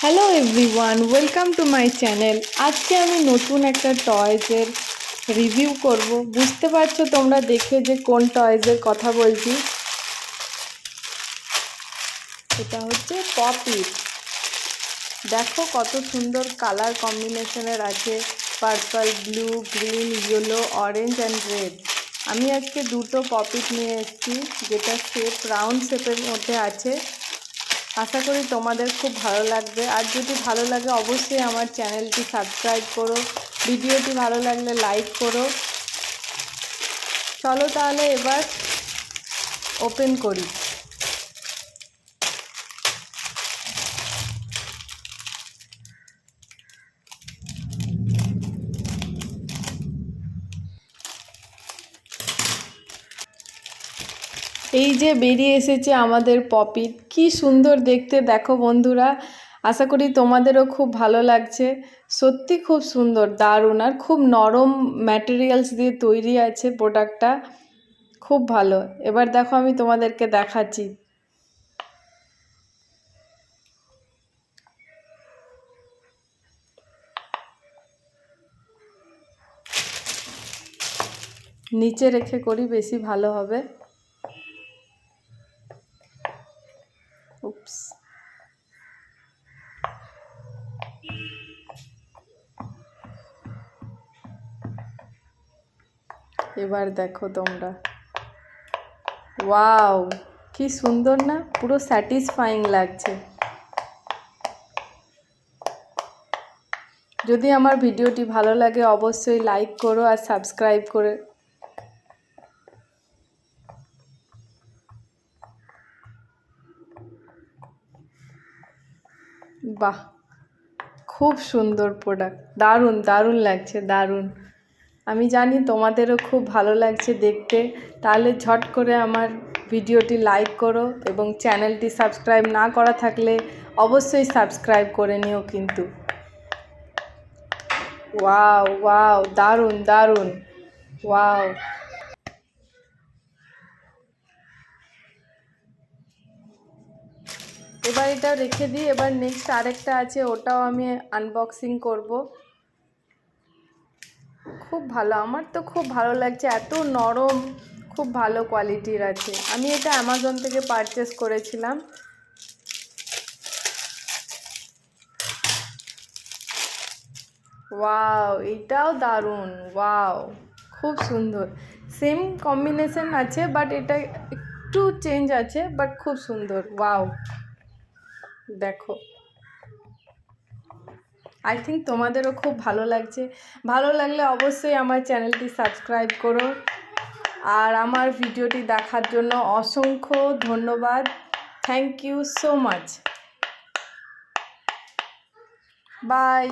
Hello everyone, welcome to my channel. আজকে আমি নতুন একটা টয়েজের রিভিউ করব। বুঝতে পারছো তোমরা দেখে যে কোন টয়েজের কথা বলছি। এটা হচ্ছে পপিট। দেখো কত সুন্দর কালার কম্বিনেশনের আছে, purple, blue, green, yellow, orange and red. আমি আজকে দুটো পপিট নিয়ে এসেছি, যেটা শেপ রাউন্ড শেপের মধ্যে আছে। আশা করি তোমাদের খুব ভালো লাগবে। আর যদি ভালো লাগে অবশ্যই আমার চ্যানেলটি সাবস্ক্রাইব করো, ভিডিওটি ভালো লাগলে লাইক করো। চলো তাহলে এবার ওপেন করি। এই যে বেরিয়ে এসেছে আমাদের পপিট, কি সুন্দর দেখতে দেখো বন্ধুরা। আশা করি তোমাদেরও খুব ভালো লাগছে। সত্যি খুব সুন্দর, দারুণ, আর খুব নরম ম্যাটেরিয়ালস দিয়ে তৈরি আছে প্রোডাক্টটা, খুব ভালো। এবার দেখো আমি তোমাদেরকে দেখাচ্ছি। নিচে রেখে করি, বেশি ভালো হবে। উপস, এবার দেখো তোমরা, ওয়াও কি সুন্দর না, পুরো স্যাটিসফাইং লাগছে। যদি আমার ভিডিওটি ভালো লাগে অবশ্যই লাইক করো আর সাবস্ক্রাইব করে। বাহ, খুব সুন্দর প্রোডাক্ট, দারুণ দারুণ লাগছে, দারুণ। আমি জানি তোমাদেরও খুব ভালো লাগছে দেখতে। তাহলে ঝট করে আমার ভিডিওটি লাইক করো এবং চ্যানেলটি সাবস্ক্রাইব না করা থাকলে অবশ্যই সাবস্ক্রাইব করে নিও কিন্তু। ওয়াও ওয়াও, দারুণ দারুণ, ওয়াও। এবার এটা রেখে দিই। এবার নেক্সট আরেকটা আছে, ওটাও আমি আনবক্সিং করব। খুব ভালো, আমার তো খুব ভালো লাগছে, এত নরম, খুব ভালো কোয়ালিটির আছে। আমি এটা অ্যামাজন থেকে পারচেস করেছিলাম। ওয়াও, এটাও দারুণ, ওয়াও, খুব সুন্দর। সেম কম্বিনেশন আছে, বাট এটা একটু চেঞ্জ আছে, বাট খুব সুন্দর। ওয়াও, দেখো, আই থিঙ্ক তোমাদেরও খুব ভালো লাগছে। ভালো লাগলে অবশ্যই আমার চ্যানেলটি সাবস্ক্রাইব করো। আর আমার ভিডিওটি দেখার জন্য অসংখ্য ধন্যবাদ। Thank you so much. By.